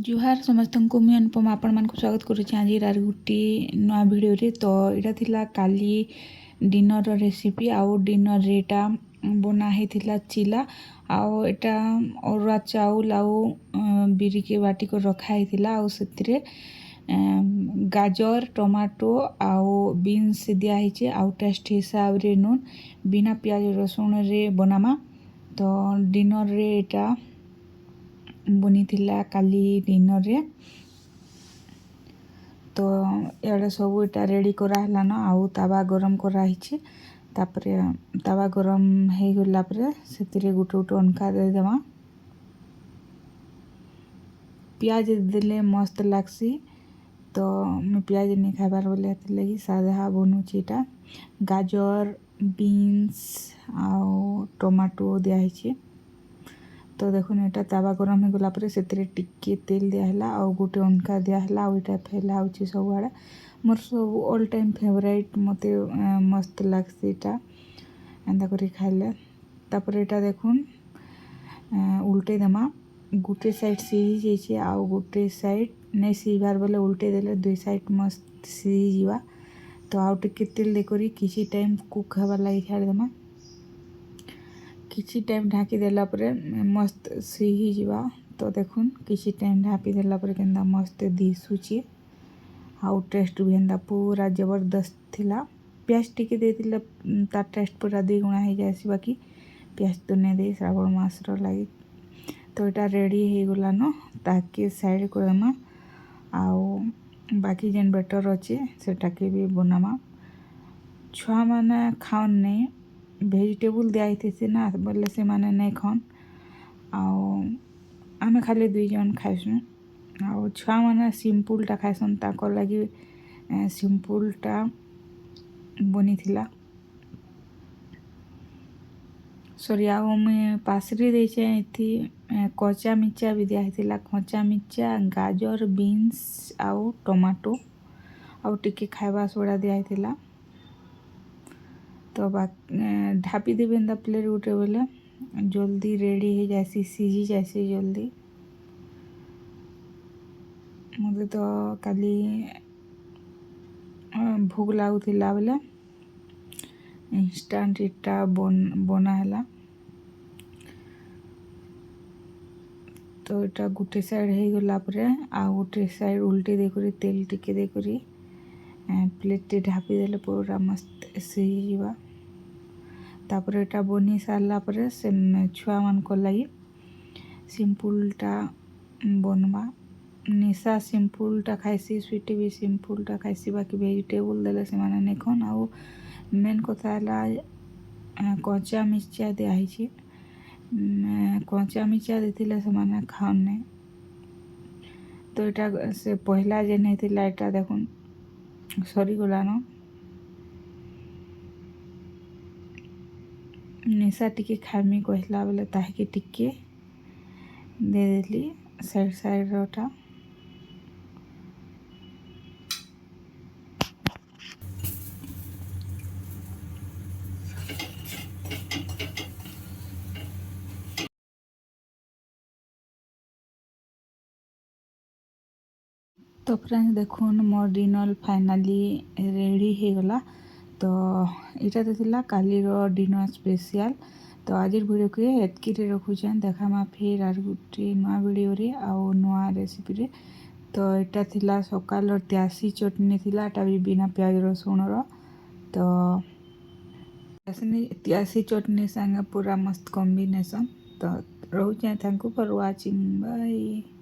जुहार समस्त को मुझे अनुपमा आपण मान स्वागत करुच्चे आज आर गोटे नुआ भिडियो तो यहाँ थिला काली डिनर रेसिपी आउ डिनर रेटा बनाही थिला चिला आउ एटा अरुआ चाउल आउ बिरी के बाटी को रखाई थिला आउ सेतिरे गाजर टमाटो आउ बीन्स दियाही आउ टेस्ट हिसाब रे नून बिना प्याज रसुण रे बनामा तो डिनर रे एटा बनी थिला काली डिनर रे तो याडे सब इटा रेडी करा हला न आउ तावा गरम करा हिची तापरे तावा गरम हे गला परे सेतिरे गुटे गुटे अनका दे देमा प्याज देले मस्त लागसी तो मैं प्याज नहीं खाइबार बोले लगी सादा बनुचीटा गाजर बीन्स आउ टमाटो दिया हिची तो देखो एटा तावा गरम हो गला परे सेतिरे टिके तेल दिया आउ गोटे अनका दिया आउ एटा फैला होची सब आड़े मोर सब ऑल टाइम फेवरेट मते मस्त लागसी एटा एंदा करी खाइले तापर एटा देखुन उल्टे देमा गोटे साइड सीझी जाइए आउ गोटे साइड नहीं सीझार बेले उल्टे देले दुई साइड मस्त सीझी जीवा तो आउ टिके तेल देकरी किसी टाइम कुक हबार लगी छाड़ देमा किसी टाइम ढाकी देला परे मस्त सीही जीवा तो देखुन किसी टाइम ढापी देला परे केंदा मस्त दिसुची आउ टेस्ट भी एंदा पूरा जबरदस्त थिला प्याज टिके देतिले तार टेस्ट पूरा दुई गुणा हो जाए बाकी प्याज तो नहीं दे श्रावण मास लगी तो यहाँ रेडी हो गला न ताके साइड करमा आउ बाकी जेन बेटर अच्छे सेटा के भी बनामा छुआ माने खान नहीं भेजिटेबल दिखाई ना बोले से माने नहीं खान आउ आमे खाली दुई जन खाइसुँ आउ छुआ माने सिंपलटा खाइसन ताकर लगी सिंपलटा बनी थिला सॉरी आउ मैं पासरी देछे एथी कच्चा मिर्चा भी दिया कच्चा मिर्चा गाजर बीन्स आउ टमाटो आउ टिके खाइबा सोडा दिया तो ढापी देवे एंदा प्लेट गोटे बोले जल्दी रेडी हो जासी सीझी जासी जल्दी मते तो काली भूख लागुला बोले इंस्टांट इटा बना है तो इटा गोटे साइड हो गला परे आ गोटे साइड उल्टी देकरी तेल टिके देकरी प्लेट ढापी देले पूरा मस्त सीझी जीवा तापर एटा बनी सारला परे से छुआ मान को लगी सिंपलटा बनवा निशा सिंपलटा खाइसी स्वीटी भी सिंपलटा खाइसी बाकी भेजिटेबल देले से माने नहीं खान आउ मेन कथा है कच्चा मिर्चा दिखाई कच्चा मिर्चा देथिले से माने खान नहीं तो यहाँ से पहला जेन होता यहाँ देखुन सरीगला न निशा टिके खाइमी कहला बेले ताके टिके दे देली साइड साइड रोटा तो फ्रेंड्स देखुन मोर डिनर फाइनाली रेडी हो गला तो यहाँ तो थिला काली डिनर स्पेशल तो आज वीडियो को एतकी रखुचे देखा फिर आर गोटे नुआ वीडियो रे आउ नुआ रेसिपी रे तो यहाँ थिला सकाल त्यासी चटनी थिला एटा भी बिना प्याज रसुण तो त्यासी चटनी संगे पूरा मस्त कॉम्बिनेशन तो रोचे thank you for watching bye.